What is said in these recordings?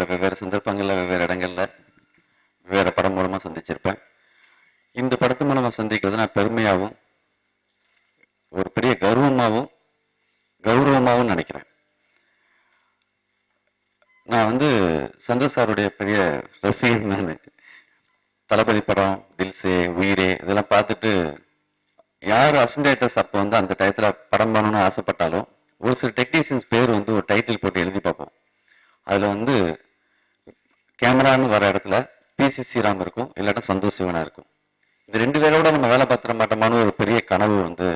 வெவ்வேறு சந்தர்ப்பங்களில் வெவ்வேறு இடங்களில் வெவ்வேறு படம் மூலமாக சந்திச்சிருப்பேன். இந்த படத்து மூலமாக சந்திக்கிறது நான் பெருமையாகவும் ஒரு பெரிய கௌரவமாகவும் நினைக்கிறேன். நான் வந்து சந்தோஷ் சாருடைய பெரிய ரசிகன். நான் தளபதி படம், தில்சே, உயிரே இதெல்லாம் பார்த்துட்டு யார் அசன்டேட்டர்ஸ் அப்போ வந்து அந்த டயத்தில் படம் பண்ணணும்னு ஆசைப்பட்டாலும் ஒரு சில டெக்னீஷியன்ஸ் பேர் வந்து ஒரு டைட்டில் போட்டு எழுதி பார்ப்போம். அதில் வந்து கேமரான்னு வர இடத்துல பிசி ஸ்ரீராம் இருக்கும், இல்லாட்டா சந்தோஷ் சிவனா இருக்கும். இந்த 2 பேரோட நம்ம வேலை பார்த்துட மாட்டோமான்னு ஒரு பெரிய கனவு வந்து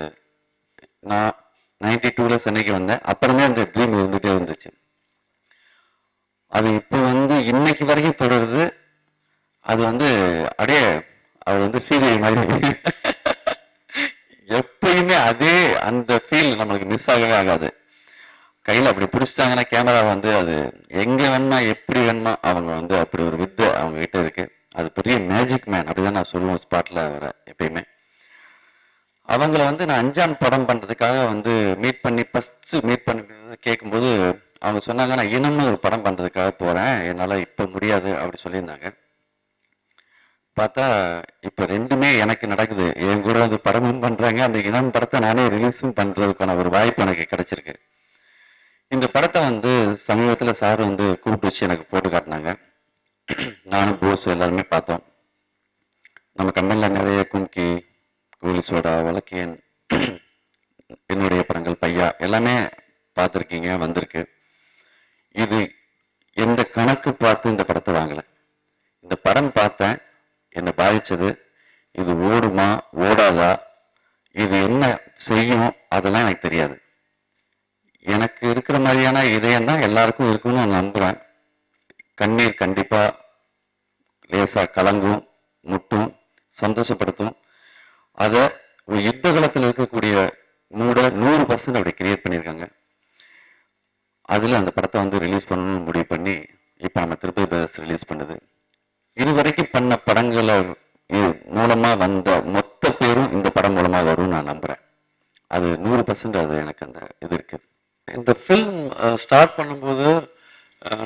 நான் 92ல் சென்னைக்கு வந்தேன். அப்புறமே அந்த ட்ரீம் இருந்துகிட்டே இருந்துச்சு. அது இப்போ வந்து இன்னைக்கு வரைக்கும் தொடருது. அது வந்து அப்படியே அது வந்து சீரியல் மாதிரி எப்பயுமே அதே அந்த ஃபீல் நம்மளுக்கு மிஸ் ஆகவே ஆகாது. கையில் அப்படி பிடிச்சிட்டாங்கன்னா கேமரா வந்து அது எங்கே வேணுமா எப்படி வேணுமா அவங்க வந்து அப்படி ஒரு வித்தை அவங்க கிட்ட இருக்கு. அது பெரிய மேஜிக் மேன் அப்படிதான் நான் சொல்லுவேன். ஸ்பாட்ல வர எப்பயுமே அவங்கள வந்து நான் 5ஆம் படம் பண்றதுக்காக வந்து ஃபர்ஸ்ட் மீட் பண்ணி கேட்கும்போது அவங்க சொன்னாங்க, நான் இனம்னு ஒரு படம் பண்றதுக்காக போறேன், என்னால இப்ப முடியாது அப்படி சொல்லியிருந்தாங்க. பார்த்தா இப்ப 2மே எனக்கு நடக்குது. என் கூட வந்து படமும் பண்றாங்க, அந்த இனம் படத்தை நானே ரிலீஸும் பண்றதுக்கான ஒரு வாய்ப்பு எனக்கு கிடைச்சிருக்கு. இந்த படத்தை வந்து சமீபத்தில் சார் வந்து கூப்பிட்டு வச்சு எனக்கு போட்டு காட்டினாங்க. நானும் போஸ் எல்லாருமே பார்த்தோம். நம்ம கண்ணனில் நிறைய கும்கி, கோலி சோடா, வழக்கியன், என்னுடைய படங்கள் பையா எல்லாமே பார்த்துருக்கீங்க, வந்திருக்கு. இது எந்த கணக்கு பார்த்து இந்த படத்தை வாங்கலை. இந்த படம் பார்த்தேன், என்னை பாதிச்சது இது ஓடுமா ஓடாதா, இது என்ன செய்யும் அதெல்லாம் எனக்கு தெரியாது. எனக்கு இருக்கிற மாதிரியான இதயம் தான் எல்லாருக்கும் இருக்குன்னு நான் நம்புறேன். கண்ணீர் கண்டிப்பா லேசா கலங்கும், முட்டும், சந்தோஷப்படுத்தும். அதை ஒரு யுத்த காலத்தில் இருக்கக்கூடிய மூட 100% அப்படி கிரியேட் பண்ணியிருக்காங்க. அதில் அந்த படத்தை வந்து ரிலீஸ் பண்ணணும்னு முடிவு பண்ணி இப்போ நம்ம திருப்பதி பிரதர்ஸ் ரிலீஸ் பண்ணுது. இதுவரைக்கும் பண்ண படங்களை மூலமா வந்த மொத்த பேரும் இந்த படம் மூலமா வரும்னு நான் நம்புறேன். அது 100% அது எனக்கு அந்த இது இருக்கு. இந்த ஃபில்ம் ஸ்டார்ட் பண்ணும்போது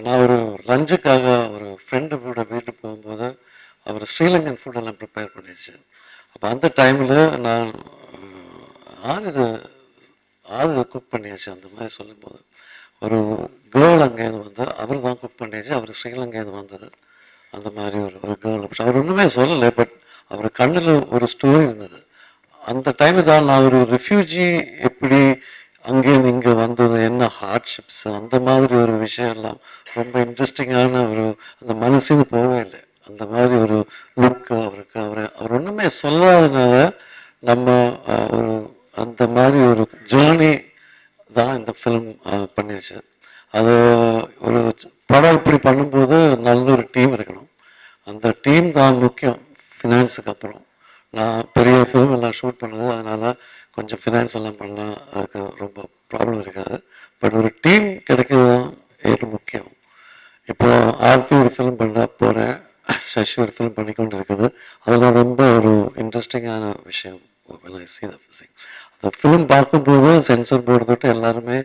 நான் ஒரு லஞ்சுக்காக ஒரு ஃப்ரெண்டு கூட வீட்டுக்கு போகும்போது அவர் ஸ்ரீலங்கன் ஃபுட்டெல்லாம் ப்ரிப்பேர் பண்ணிடுச்சு. அப்போ அந்த டைமில் நான் ஆறு குக் பண்ணியாச்சு அந்த மாதிரி சொல்லும்போது ஒரு கேர்ள் அங்கேருந்து வந்து அவர் தான் குக் பண்ணியாச்சு. அவர் ஸ்ரீலங்கேருந்து வந்தது அந்த மாதிரி ஒரு கேர்ள். அவர் ஒன்றுமே சொல்லலை, பட் அவர் கண்ணில் ஒரு ஸ்டோரி இருந்தது. அந்த டைமில் தான் நான் ஒரு ரெஃப்யூஜி எப்படி அங்கேருந்து இங்கே வந்தது, என்ன ஹார்ட்ஷிப்ஸ், அந்த மாதிரி ஒரு விஷயம் எல்லாம் ரொம்ப இன்ட்ரெஸ்டிங்கான ஒரு அந்த மனசுக்கு போகவே இல்லை. அந்த மாதிரி ஒரு லுக்கு அவருக்கு அவர் ஒன்றுமே சொல்லாதனால நம்ம ஒரு அந்த மாதிரி ஒரு ஜேர்னி தான் இந்த ஃபிலிம் பண்ணிடுச்சு. அது ஒரு படம் இப்படி பண்ணும்போது நல்ல ஒரு டீம் இருக்கணும். அந்த டீம் தான் முக்கியம் ஃபினான்ஸுக்கு அப்புறம். நான் பெரிய ஃபிலிம் எல்லாம் ஷூட் பண்ணுது, அதனால கொஞ்சம் ஃபினான்ஸ் எல்லாம் பண்ணலாம், அதுக்கு ரொம்ப ப்ராப்ளம் இருக்காது. பட் ஒரு டீம் கிடைக்கிறது தான் முக்கியம். இப்போ ஆர்த்தி ஒரு ஃபிலிம் பண்ண போகிறேன், சசி ஒரு ஃபிலிம் பண்ணிக்கொண்டு இருக்குது. அதெல்லாம் ரொம்ப ஒரு இன்ட்ரெஸ்டிங்கான விஷயம். அந்த ஃபிலிம் பார்க்கும்போது சென்சர் போர்டு தொட்டு எல்லாருமே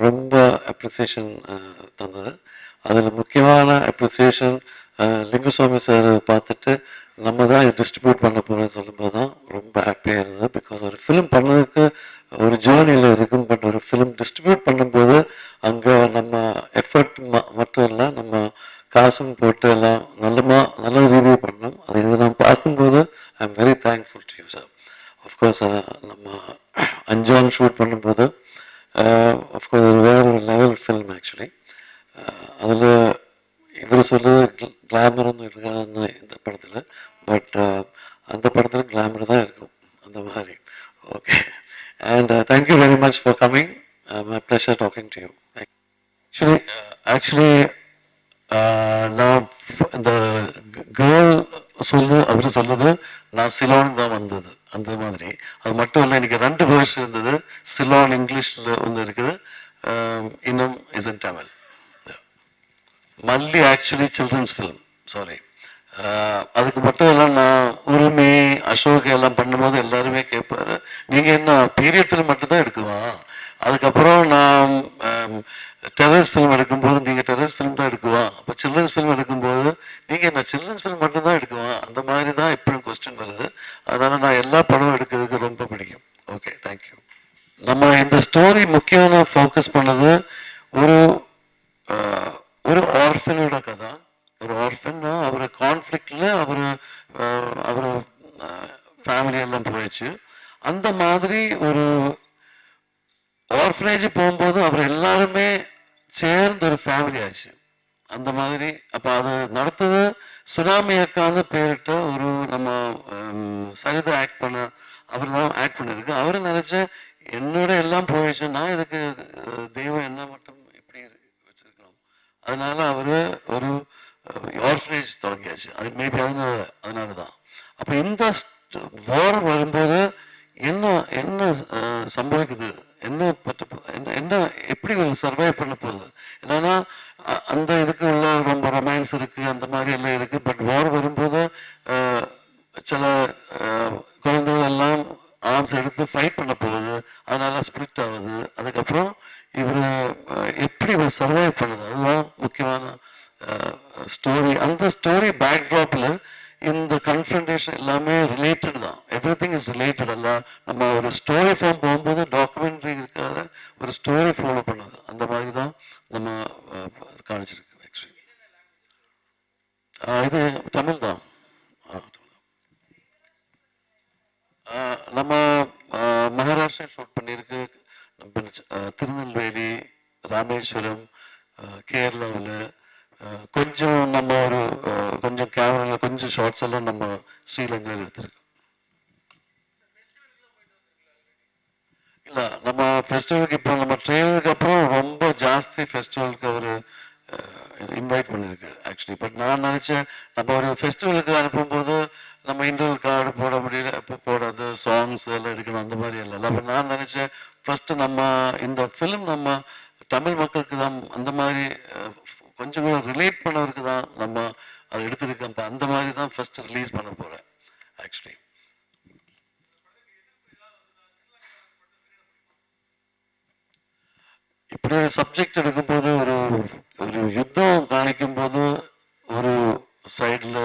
ரொம்ப அப்ரிசியேஷன் தந்தது. அதில் முக்கியமான அப்ரிசியேஷன் லிங்குசாமி சார் பார்த்துட்டு நம்ம தான் டிஸ்ட்ரிபியூட் பண்ண போகிறேன்னு சொல்லும்போது தான் ரொம்ப ஹாப்பியாக இருந்தது. பிகாஸ் ஒரு ஃபிலிம் பண்ணதுக்கு ஒரு ஜேர்னியில் இருக்கும், பட் ஒரு ஃபிலிம் டிஸ்ட்ரிபியூட் பண்ணும்போது அங்கே நம்ம எஃபர்ட் மட்டும் இல்லை, நம்ம காசும் போட்டு எல்லாம் நல்ல ரிவ்யூ பண்ணோம். அது இதை நான் பார்க்கும்போது I am very thankful to you sir. Of course நம்ம அஞ்சான் ஷூட் பண்ணும்போது அஃப்கோர்ஸ் வேறு ஒரு லெவல் ஃபில்ம் ஆக்சுவலி. அதில் இவர் சொல்லுவது கிளாமர்னு இருக்காதுன்னு இந்த படத்தில், பட் அந்த படத்தில் கிளாமர் தான் இருக்கும் அந்த மாதிரி. Okay, and thank you very much for coming. My pleasure talking to you. Actually நான் இந்த கேர்ள் அவர் சொல்லுது நான் சிலோன் தான் வந்தது அந்த மாதிரி. அது மட்டும் இல்லை, எனக்கு 2 வேர்ஷன் இருந்தது. சிலோன் இங்கிலீஷில் ஒன்று இருக்குது, இன்னும் இஸ் இன் தமிழ். மல்லி ஆக்சுவலி சில்ட்ரன்ஸ் ஃபிலிம், சாரி. அதுக்கு மட்டும் இல்லை, நான் உரிமை அசோக் எல்லாம் பண்ணும்போது எல்லாருமே கேட்பாரு, நீங்கள் என்ன பீரியட் ஃபிலிம் மட்டும்தான் எடுக்குவா? அதுக்கப்புறம் நான் டெரரிஸ்ட் ஃபிலிம் எடுக்கும்போது நீங்கள் டெரரிஸ்ட் ஃபிலிம் தான் எடுக்குவா, அப்போ சில்ட்ரன்ஸ் ஃபிலிம் எடுக்கும்போது நீங்கள் என்ன சில்ட்ரன்ஸ் ஃபிலிம் மட்டும்தான் எடுக்குவோம் அந்த மாதிரி தான் எப்பயும் கொஸ்டின் வருது. அதனால நான் எல்லா படமும் எடுக்கிறதுக்கு ரொம்ப பிடிக்கும். Okay, thank you. நம்ம இந்த ஸ்டோரி முக்கியமான ஃபோக்கஸ் பண்ணது ஒரு ஒரு ஆர்ஃபனோட கதை. ஒரு ஆர்ஃபன்னா அவர் கான்ஃப்ளிக்டில் அவர் ஃபேமிலி எல்லாம் போயிடுச்சு. அந்த மாதிரி ஒரு ஆர்ஃபனேஜ் போகும்போது அவர் எல்லாருமே சேர்ந்து ஒரு ஃபேமிலி ஆச்சு. அந்த மாதிரி அப்போ அது நடத்துது சுனாமி அக்கான்னு பேரிட்ட ஒரு நம்ம சரிதா ஆக்ட் பண்ண அவர் தான் ஆக்ட் பண்ணியிருக்கு. அவர் நினச்ச என்னோட எல்லாம் போயிடுச்சு, நான் இதுக்கு தெய்வம் என்ன மட்டும் இப்படி வச்சிருக்கணும். அதனால அவர் ஒரு ஆர்ஃபனேஜ் தொடங்கியாச்சு. அது மேபி அதனால தான். அப்போ இந்த வார் வரும்போது என்ன என்ன சம்பவிக்குது, என்ன பட்டு என்ன எப்படி சர்வைவ் பண்ண போகுது. என்னன்னா அந்த இதுக்கு உள்ள ரொம்ப ரொமான்ஸ் இருக்கு, அந்த மாதிரி எல்லாம் இருக்கு. பட் வார் வரும்போது சில குழந்தைகள் எல்லாம் ஆர்ம்ஸ் எடுத்து ஃபைட் பண்ண போகுது, அதனால ஸ்பிரிட் ஆகுது. அதுக்கப்புறம் இவர் எப்படி இவர் சர்வைவ் பண்ணுது, அதுதான் முக்கியமான ஸ்டோரி. அந்த ஸ்டோரி பேக்ட்ராப்ல இந்த கன்ஃபரன்டேஷன் எல்லாமே ரிலேட்டட் தான். Every thing is related. அல்ல நம்ம ஒரு ஸ்டோரி ஃபார்ம் போகும்போது டாக்குமெண்ட்ரி இருக்காத ஒரு ஸ்டோரி ஃபாலோ பண்ணுது. அந்த மாதிரி தான் நம்ம காணிச்சிருக்கு. ஆக்சுவலி இது தமிழ் தான். நம்ம மகாராஷ்டிரா ஷூட் பண்ணியிருக்கு, திருநெல்வேலி, ராமேஸ்வரம், கேரளாவில் கொஞ்சம் நம்ம ஒரு கொஞ்சம் கேமராவில் கொஞ்சம் ஷார்ட்ஸ் எல்லாம் நம்ம ஸ்ரீலங்காவில் எடுத்திருக்கோம். இல்லை, நம்ம ஃபெஸ்டிவலுக்கு இப்போ நம்ம ட்ரெயினருக்கு அப்புறம் ரொம்ப ஜாஸ்தி ஃபெஸ்டிவலுக்கு அவர் இன்வைட் பண்ணியிருக்கு ஆக்சுவலி. பட் நான் நினச்சேன் நம்ம ஒரு ஃபெஸ்டிவலுக்கு அனுப்பும்போது நம்ம இன்டர்வல் கார்டு போட முடியல, இப்போ போடாது சாங்ஸ் எல்லாம் எடுக்கணும், அந்த மாதிரி எல்லாம். அப்போ நான் நினச்சேன் ஃபஸ்ட்டு நம்ம இந்த ஃபிலிம் நம்ம தமிழ் மக்களுக்கு தான் அந்த மாதிரி கொஞ்சம் கூட ரிலேட் பண்ணவருக்கு தான் நம்ம அதை எடுத்துருக்கோம். இப்போ அந்த மாதிரி தான் ஃபஸ்ட்டு ரிலீஸ் பண்ண போகிறேன் ஆக்சுவலி. இப்படி ஒரு சப்ஜெக்ட் எடுக்கும்போது ஒரு ஒரு யுத்தம் காணிக்கும் போது ஒரு சைடில்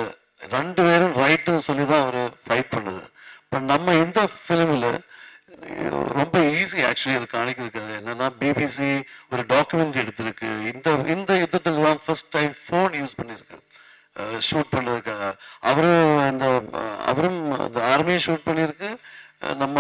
ரெண்டு பேரும் ரைட்டுன்னு சொல்லி தான் அவர் ஃபைட் பண்ணுது. இப்போ நம்ம இந்த ஃபிலிமில் ரொம்ப ஈஸி ஆக்சுவலி அது காணிக்கிறதுக்கு. என்னன்னா பிபிசி ஒரு டாக்குமெண்ட்ரி எடுத்திருக்கு. இந்த இந்த யுத்தத்தில் தான் ஃபர்ஸ்ட் டைம் ஃபோன் யூஸ் பண்ணியிருக்கு ஷூட் பண்ணுறதுக்காக. அவரும் இந்த ஆர்மியை ஷூட் பண்ணியிருக்கு, நம்ம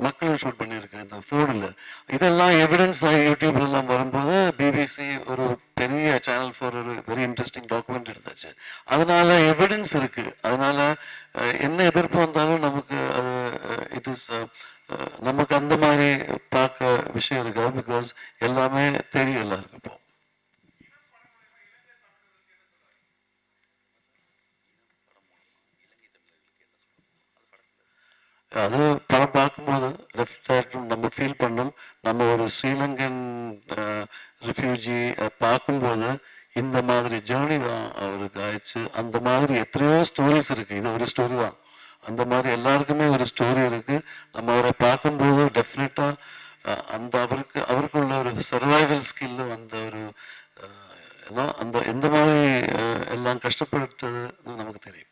மக்களும் ஷூட் பண்ணியிருக்கு இந்த ஃபோனில். இதெல்லாம் எவிடன்ஸ் யூடியூப்லாம் வரும்போது பிபிசி ஒரு பெரிய சேனல் ஃபார் ஒரு வெரி இன்ட்ரெஸ்டிங் டாக்குமெண்ட் எடுத்தாச்சு. அதனால எவிடன்ஸ் இருக்கு. அதனால என்ன எதிர்ப்பு வந்தாலும் நமக்கு அது இட் இஸ் நமக்கு அந்த மாதிரி பார்க்க விஷயம் இருக்காது. பிகாஸ் எல்லாமே தெரியும் எல்லாருக்கும். இப்போ அது படம் பார்க்கும்போது டெஃபினட்டாக நம்ம ஃபீல் பண்ணோம். நம்ம ஒரு ஸ்ரீலங்கன் ரிஃப்யூஜி பார்க்கும்போது இந்த மாதிரி ஜேர்னி தான் அவருக்கு ஆயிடுச்சு. அந்த மாதிரி எத்தனையோ ஸ்டோரிஸ் இருக்கு, இது ஒரு ஸ்டோரி தான். அந்த மாதிரி எல்லாருக்குமே ஒரு ஸ்டோரி இருக்கு. நம்ம அவரை பார்க்கும்போது டெஃபினட்டா அந்த அவருக்குள்ள ஒரு சர்வைவல் ஸ்கில், அந்த ஒரு அந்த எந்த மாதிரி எல்லாம் கஷ்டப்பட்டது நமக்கு தெரியும்.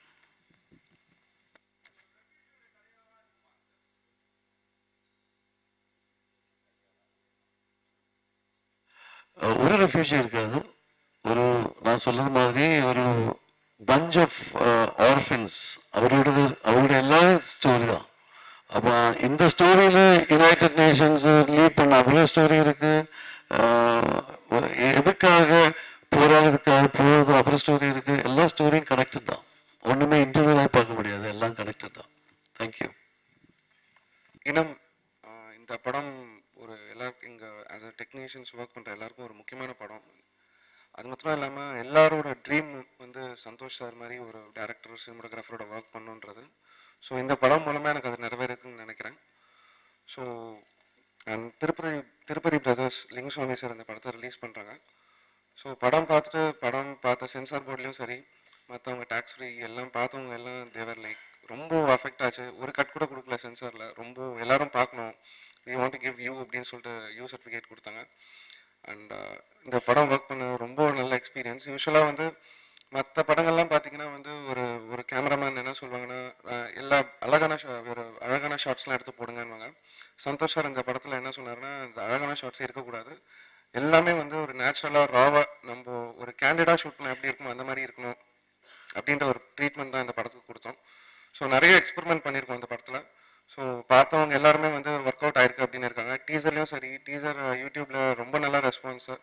ஒரு ரெஃப்யூஜி இருக்காது. ஒரு நான் சொல்றது மாதிரி ஒரு பஞ்ச் ஆஃப் ஆர்ஃபன்ஸ். அவருடைய எல்லா ஸ்டோரி தான். அப்போ இந்த ஸ்டோரியில யுனைடெட் நேஷன்ஸ் லீட் பண்ண அவ்வளோ ஸ்டோரி இருக்கு. எதுக்காக போராடுறதுக்காக போகிறது அப்புறம் ஸ்டோரி இருக்கு. எல்லா ஸ்டோரியும் கனெக்டட் தான். ஒண்ணுமே இன்டிவிஜுவலாக பார்க்க முடியாது, எல்லாம் கனெக்டட் தான். தேங்க்யூ. இனம் இந்த படம் ஒரு எல்லாருக்கும் இங்கே ஆஸ் அ டெக்னீஷியன்ஸ் ஒர்க் பண்ணுற எல்லாருக்கும் ஒரு முக்கியமான படம். அது மட்டும் இல்லாமல் எல்லாரோட ட்ரீம் வந்து சந்தோஷ் சார் மாதிரி ஒரு டேரக்டர் சினிமோட்டோகிராஃபரோட ஒர்க் பண்ணுன்றது. ஸோ இந்த படம் மூலமாக எனக்கு அது நிறைவேறுக்குன்னு நினைக்கிறேன். So Tirupati brothers Lingusamy sir இந்த படத்தை ரிலீஸ் பண்ணுறாங்க. ஸோ படம் பார்த்த சென்சார் போர்ட்லேயும் சரி, மற்றவங்க டேக்ஸ் ஃப்ரீ எல்லாம் பார்த்தவங்க எல்லாம் தேவர் லைக் ரொம்ப அஃபெக்ட் ஆச்சு. ஒரு கட் கூட கொடுக்கல சென்சாரில். ரொம்ப எல்லாரும் பார்க்கணும், we want to give you அப்படின்னு சொல்லிட்டு யூ சர்டிஃபிகேட் கொடுத்தாங்க. அண்ட் இந்த படம் ஒர்க் பண்ண ரொம்ப நல்ல எக்ஸ்பீரியன்ஸ். யூஸ்வலாக வந்து மற்ற படங்கள்லாம் பார்த்தீங்கன்னா வந்து ஒரு ஒரு கேமராமேன் என்ன சொல்லுவாங்கன்னா எல்லா ஒரு அழகான ஷார்ட்ஸ்லாம் எடுத்து போடுங்கன்னுவாங்க. சந்தோஷ் சார் இந்த படத்தில் என்ன சொன்னார்னா, இந்த அழகான ஷார்ட்ஸே இருக்கக்கூடாது, எல்லாமே வந்து ஒரு நேச்சுரலாக ராவாக நம்ம ஒரு கேண்டிடாக ஷூட் பண்ண எப்படி இருக்கணும் அந்த மாதிரி இருக்கணும் அப்படின்ற ஒரு ட்ரீட்மெண்ட் தான் இந்த படத்துக்கு கொடுத்தோம். ஸோ நிறைய எக்ஸ்பெரிமெண்ட் பண்ணியிருக்கோம் அந்த படத்தில். ஸோ பார்த்தவங்க எல்லாருமே வந்து ஒர்க் அவுட் ஆயிருக்கு அப்படின்னு இருக்காங்க. டீசர்லையும் சரி, டீசர் யூடியூப்ல ரொம்ப நல்ல ரெஸ்பான்ஸு.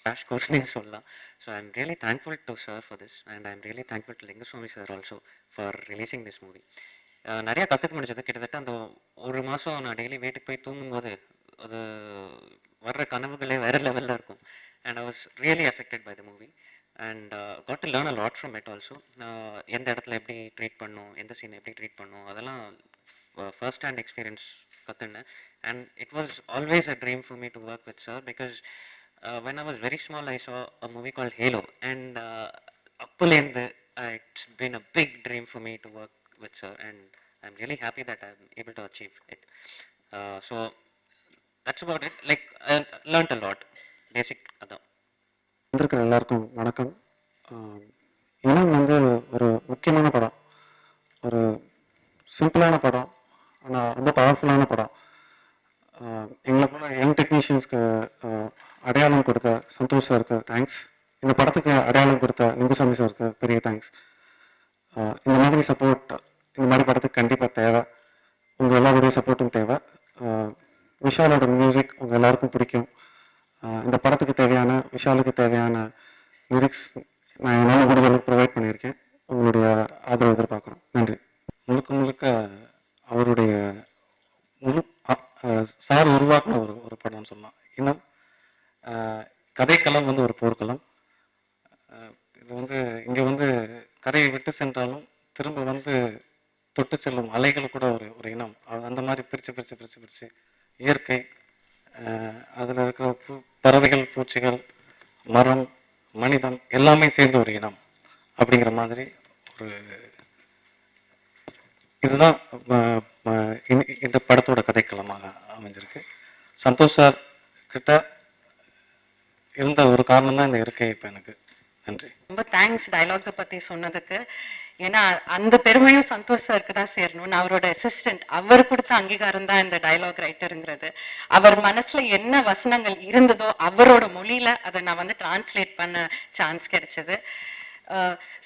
கிராஷ் கோர்ஸ்னே சொல்லலாம். So I am really thankful to sir for this and I am really thankful to Lingusamy sir also for releasing this movie. நிறையா கற்றுக்க முடிஞ்சது. கிட்டத்தட்ட அந்த ஒரு மாதம் நான் டெய்லி வீட்டுக்கு போய் தூங்கும்போது அது வர்ற கனவுகளே வேறு லெவலில் இருக்கும். And I was really affected by the movie and got to learn a lot from it also. எந்த இடத்துல எப்படி ட்ரீட் பண்ணணும், எந்த சீன் எப்படி ட்ரீட் பண்ணணும், அதெல்லாம் ஃபர்ஸ்ட் ஹேண்ட் எக்ஸ்பீரியன்ஸ் கற்றுனேன். And it was always a dream for me to work with sir because when I was very small, I saw a movie called Halo, and appalende, it's been a big dream for me to work with sir, and I'm really happy that I'm able to achieve it. So that's about it. Like I learned a lot. Basic adha. வந்திருக்கிற எல்லாருக்கும் வணக்கம். இனம் வந்து ஒரு முக்கியமான படம், ஒரு சிம்பிளான படம், ஆனால் ரொம்ப பவர்ஃபுல்லான படம். எங்களை போல யங் டெக்னீஷியன்ஸ்க்கு அடையாளம் கொடுத்த சந்தோஷ் சாருக்கு தேங்க்ஸ். இந்த படத்துக்கு அடையாளம் கொடுத்த லிங்குசாமி சாருக்கு பெரிய தேங்க்ஸ். இந்த மாதிரி சப்போர்ட் இந்த மாதிரி படத்துக்கு கண்டிப்பாக தேவை. உங்கள் எல்லாருடைய சப்போர்ட்டும் தேவை. விஷாலோட மியூசிக் உங்கள் எல்லாருக்கும் பிடிக்கும். இந்த படத்துக்கு தேவையான, விஷாலுக்கு தேவையான லிரிக்ஸ் நான் என்னால் முடிஞ்ச அளவுக்கு ப்ரொவைட் பண்ணியிருக்கேன். உங்களுடைய ஆதரவு எதிர்பார்க்குறோம். நன்றி. முழுக்க முழுக்க அவருடைய சார் உருவாக்கின ஒரு படம்னு சொல்லலாம். இன்னும் கதைக்களம் வந்து ஒரு போர்க்களம். இது வந்து இங்கே வந்து கரையை விட்டு சென்றாலும் திரும்ப வந்து தொட்டு செல்லும் அலைகள் கூட ஒரு இனம். அந்த மாதிரி பிரித்து இயற்கை, அதில் இருக்கிற பறவைகள், பூச்சிகள், மரம், மனிதன் எல்லாமே சேர்ந்த ஒரு இனம் அப்படிங்கிற மாதிரி ஒரு இதுதான் இந்த படத்தோட கதைக்களமாக அமைஞ்சிருக்கு. சந்தோஷ் சார் கிட்ட இருந்த ஒரு காரணம் தான் இந்த இருக்கை இப்போ எனக்கு. நன்றி. ரொம்ப தேங்க்ஸ் டயலாக்ஸை பற்றி சொன்னதுக்கு. ஏன்னா அந்த பெருமையும் சந்தோஷ் சாருக்கு தான் சேரணும். நான் அவரோட அசிஸ்டன்ட், அவர் கொடுத்த அங்கீகாரம் தான் இந்த டயலாக் ரைட்டருங்கிறது. அவர் மனசுல என்ன வசனங்கள் இருந்ததோ அவரோட மொழியில அதை நான் வந்து டிரான்ஸ்லேட் பண்ண சான்ஸ் கிடைச்சது.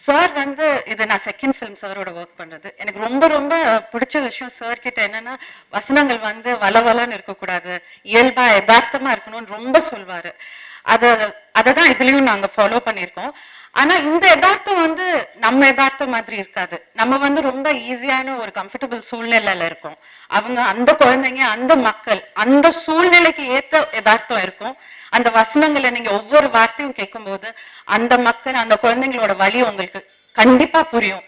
சார் வந்து இது நான் செகண்ட் ஃபிலிம் சாரோட ஒர்க் பண்றது. எனக்கு ரொம்ப ரொம்ப பிடிச்ச விஷயம் சார் கிட்ட என்னன்னா, வசனங்கள் வந்து வளவலன்னு இருக்கக்கூடாது, இயல்பா யதார்த்தமா இருக்கணும்னு ரொம்ப சொல்வாரு. அததான் இதுலயும் நாங்க ஃபாலோ பண்ணியிருக்கோம். ஆனா இந்த யதார்த்தம் வந்து நம்ம யதார்த்தம் மாதிரி இருக்காது. நம்ம வந்து ரொம்ப ஈஸியான ஒரு கம்ஃபர்டபுள் சூழ்நிலையில இருக்கோம். அவங்க அந்த குழந்தைங்க, அந்த மக்கள், அந்த சூழ்நிலைக்கு ஏத்த யதார்த்தம் இருக்கும். அந்த வசனங்களை நீங்க ஒவ்வொரு வார்த்தையும் கேட்கும் போது அந்த மக்கள், அந்த குழந்தைங்களோட வழி உங்களுக்கு கண்டிப்பா புரியும்.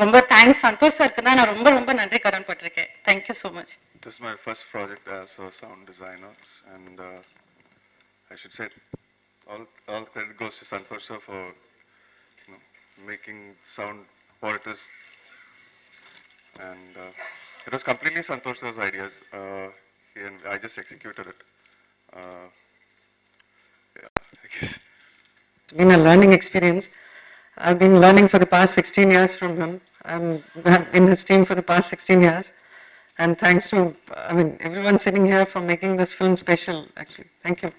ரொம்ப தேங்க்ஸ். சந்தோஷ் சாருக்கு தான் நான் ரொம்ப ரொம்ப நன்றி கடன் பட்டிருக்கேன். Thank you so much. This is my first project as a sound designer, and I should say all credit goes to Santosh sir for making sound what it is, and it was completely Santosh sir's ideas, and I just executed it. Yeah, I guess It's been a learning experience. I've been learning for the past 16 years from him. I'm in his team for the past 16 years. And thanks to, everyone sitting here for making this film special, actually. Thank you.